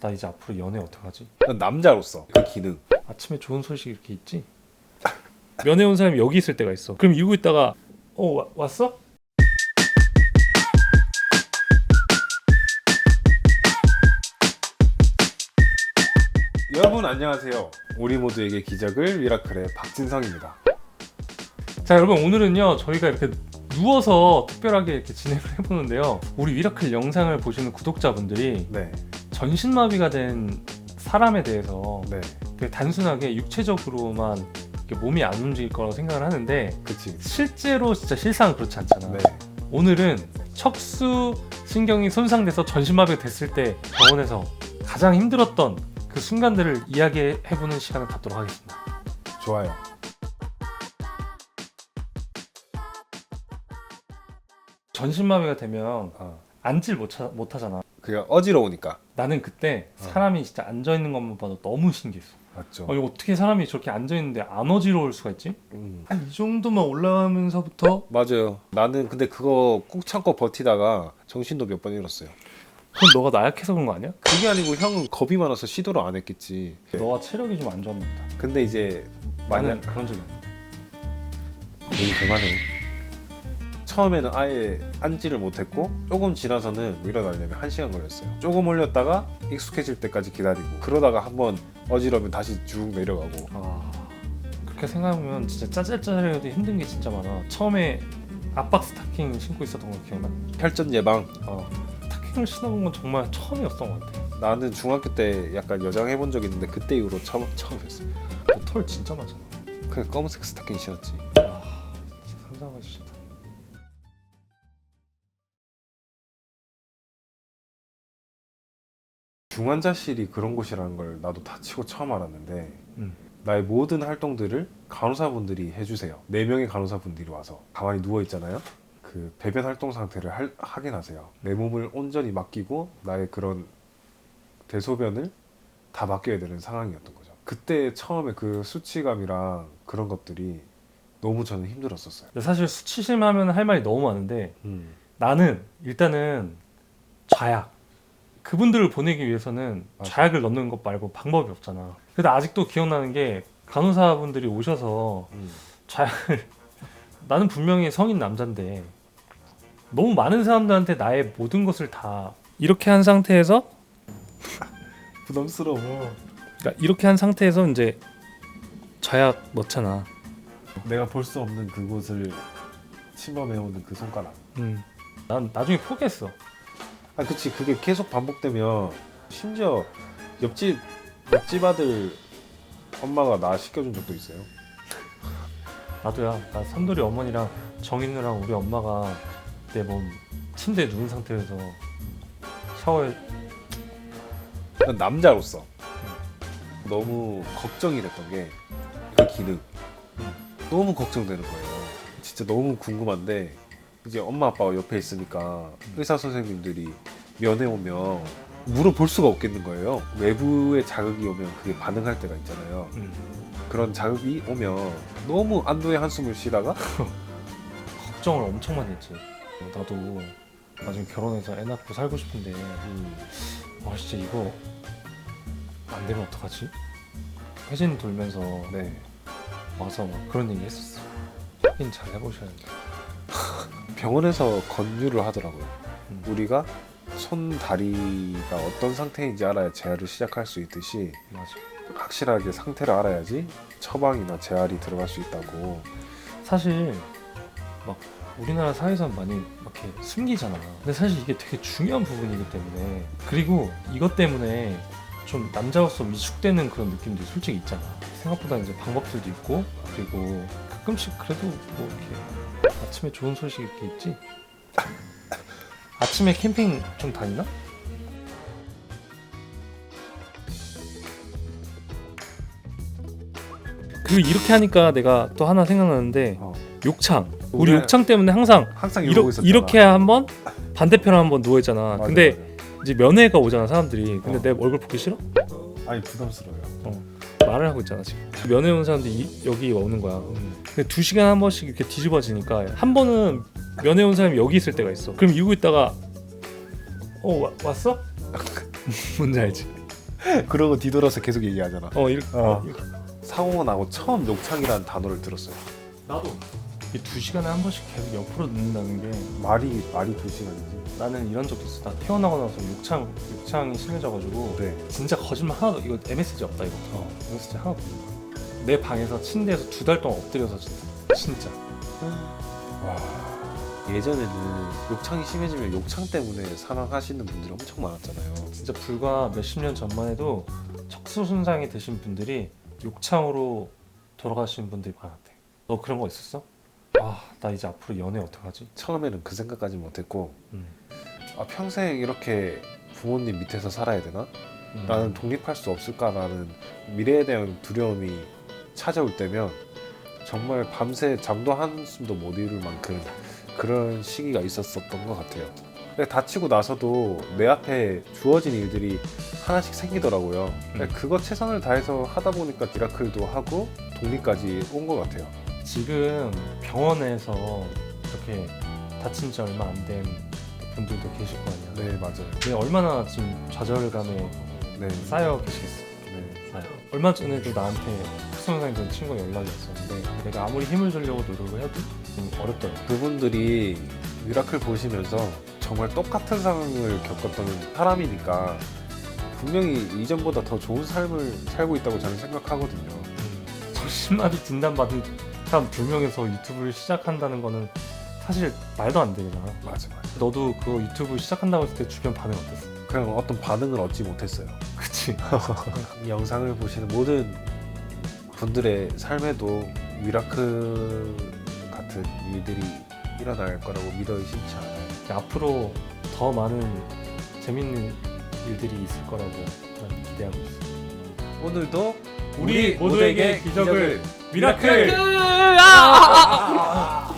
나 이제 앞으로 연애 어떡하지? 난 남자로서 그 기능. 아침에 좋은 소식 이렇게 있지? 면회 온 사람이 여기 있을 때가 있어. 그럼 이러고 있다가 왔어? 여러분 안녕하세요. 우리 모두에게 기적을 미라클의 박진성입니다. 자 여러분, 오늘은요 저희가 이렇게 누워서 특별하게 이렇게 진행을 해보는데요, 우리 미라클 영상을 보시는 구독자분들이 네. 전신마비가 된 사람에 대해서 네. 되게 단순하게 육체적으로만 이렇게 몸이 안 움직일 거라고 생각을 하는데, 그치. 실제로 진짜 실상은 그렇지 않잖아. 네. 오늘은 척수 신경이 손상돼서 전신마비가 됐을 때 병원에서 가장 힘들었던 그 순간들을 이야기해보는 시간을 갖도록 하겠습니다. 좋아요. 전신마비가 되면 앉질 못하잖아. 그게 어지러우니까. 나는 그때 사람이 진짜 앉아있는 것만 봐도 너무 신기했어. 맞죠. 이거 어떻게 사람이 저렇게 앉아있는데 안 어지러울 수가 있지? 한 이 정도만 올라가면서부터. 맞아요. 나는 근데 그거 꾹 참고 버티다가 정신도 몇 번 잃었어요. 그건 너가 나약해서 그런 거 아니야? 그게 아니고 형은 겁이 많아서 시도를 안 했겠지. 너가 체력이 좀 안 좋았나 보다. 근데 이제 나는 만약 그런 적이 없어. 얘기 그만해. 처음에는 아예 앉지를 못했고 조금 지나서는 일어나려면 1시간 걸렸어요. 조금 올렸다가 익숙해질 때까지 기다리고, 그러다가 한번 어지러우면 다시 쭉 내려가고. 그렇게 생각하면 진짜 짜잘짜잘해도 힘든 게 진짜 많아. 처음에 압박 스타킹 신고 있었던 거 기억나? 혈전 예방. 스타킹을 신어본 건 정말 처음이었던 것 같아. 나는 중학교 때 약간 여장 해본 적 있는데 그때 이후로 처음 했어. 너 털 진짜 많잖아. 그냥 검은색 스타킹 신었지. 진짜 상상하기 싫다. 중환자실이 그런 곳이라는 걸 나도 다치고 처음 알았는데, 나의 모든 활동들을 간호사분들이 해주세요. 4명의 간호사분들이 와서 가만히 누워있잖아요. 그 배변 활동 상태를 확인하세요. 내 몸을 온전히 맡기고 나의 그런 대소변을 다 맡겨야 되는 상황이었던 거죠. 그때 처음에 그 수치감이랑 그런 것들이 너무 저는 힘들었었어요. 근데 사실 수치심하면 할 말이 너무 많은데, 나는 일단은 좌약, 그분들을 보내기 위해서는 맞아. 좌약을 넣는 것 말고 방법이 없잖아. 근데 아직도 기억나는 게, 간호사분들이 오셔서 좌약을 나는 분명히 성인 남자인데 너무 많은 사람들한테 나의 모든 것을 다 이렇게 한 상태에서, 부담스러워. 그러니까 이렇게 한 상태에서 이제 좌약 넣잖아. 내가 볼 수 없는 그곳을 침범해오는 그 손가락. 난 나중에 포기했어. 그치. 그게 계속 반복되면, 심지어 옆집 아들 엄마가 나 시켜준 적도 있어요. 나도야. 나 삼돌이 어머니랑 정인우랑 우리 엄마가 내 몸 침대에 누운 상태에서 샤워에. 난 남자로서 너무 걱정이 됐던 게 그 기능. 너무 걱정되는 거예요. 진짜 너무 궁금한데, 이제 엄마 아빠가 옆에 있으니까 의사 선생님들이 면회 오면 물어볼 수가 없겠는 거예요. 외부의 자극이 오면 그게 반응할 때가 있잖아요. 그런 자극이 오면 너무 안도의 한숨을 쉬다가 걱정을 엄청 많이 했지. 나도 나중에 결혼해서 애 낳고 살고 싶은데 진짜 이거 안 되면 어떡하지? 회진 돌면서 와서 막 그런 얘기 했었어. 확인 잘 해보셔야 된다. 병원에서 권유를 하더라고요. 우리가 손, 다리가 어떤 상태인지 알아야 재활을 시작할 수 있듯이, 맞아. 확실하게 상태를 알아야지 처방이나 재활이 들어갈 수 있다고. 사실 막 우리나라 사회에서는 많이 이렇게 숨기잖아. 근데 사실 이게 되게 중요한 부분이기 때문에, 그리고 이것 때문에 좀 남자로서 위축되는 그런 느낌도 솔직히 있잖아. 생각보다 이제 방법들도 있고, 그리고 가끔씩 그래도 뭐 이렇게 아침에 좋은 소식 이렇게 있지. 아침에 캠핑 좀 다니나? 그리고 이렇게 하니까 내가 또 하나 생각나는데, 욕창. 우리 욕창 때문에 항상 이러고 있었잖아. 이렇게 한번 반대편에 한번 누워 있잖아. 맞아, 근데 맞아. 이제 면회가 오잖아 사람들이. 근데 내 얼굴 보기 싫어? 아니 부담스러워요. 말을 하고 있잖아 지금. 면회 온 사람들이 여기 오는 거야. 근데 2시간 한 번씩 이렇게 뒤집어지니까, 한 번은 면회 온 사람이 여기 있을 때가 있어. 그럼 이러고 있다가 왔어? 뭔지 알지? 그런 거 뒤돌아서 계속 얘기하잖아. 이렇게. 사고가 나고 처음 욕창이라는 단어를 들었어요. 나도. 이 2시간에 한 번씩 계속 옆으로 듣는다는 게 말이 2시간이지. 나는 이런 적도 있어. 나 태어나고 나서 욕창이 심해져가지고 네. 진짜 거짓말 하나도 이거 MSG 없다 이거. MSG 하나도 없다. 내 방에서 침대에서 2달 동안 엎드려서 진짜. 와. 예전에는 욕창이 심해지면 욕창 때문에 사망하시는 분들이 엄청 많았잖아요. 진짜 불과 몇십 년 전만 해도 척수 손상이 되신 분들이 욕창으로 돌아가신 분들이 많았대. 너 그런 거 있었어? 나 이제 앞으로 연애 어떡하지? 처음에는 그 생각까지 못했고 음. 평생 이렇게 부모님 밑에서 살아야 되나? 나는 독립할 수 없을까라는 미래에 대한 두려움이 찾아올 때면 정말 밤새 잠도 한숨도 못 이룰 만큼 그런 시기가 있었던 것 같아요. 근데 다치고 나서도 내 앞에 주어진 일들이 하나씩 생기더라고요. 그거 최선을 다해서 하다 보니까 미라클도 하고 독립까지 온 것 같아요. 지금 병원에서 이렇게 다친 지 얼마 안 된 분들도 계실 거 아니야. 네, 맞아요. 근데 얼마나 지금 좌절감에 네. 쌓여 계시겠어. 네. 얼마 전에도 나한테 흑손상이 된 친구가 연락이 왔었는데 내가 아무리 힘을 주려고 노력을 해도 좀 어렵더라고. 그분들이 미라클 보시면서 정말 똑같은 상황을 겪었던 사람이니까 분명히 이전보다 더 좋은 삶을 살고 있다고 저는 생각하거든요. 정신마비 진단받은 사람 2명에서 유튜브를 시작한다는 거는 사실 말도 안 되잖아. 맞아. 너도 그거 유튜브 시작한다고 했을 때 주변 반응 어땠어? 그냥 어떤 반응을 얻지 못했어요. 그치? 이 영상을 보시는 모든 분들의 삶에도 미라클 같은 일들이 일어날 거라고 믿어 의심치 않아요. 앞으로 더 많은 재밌는 일들이 있을 거라고 난 기대하고 있어. 오늘도 우리 모두에게 기적을 미라클! 아!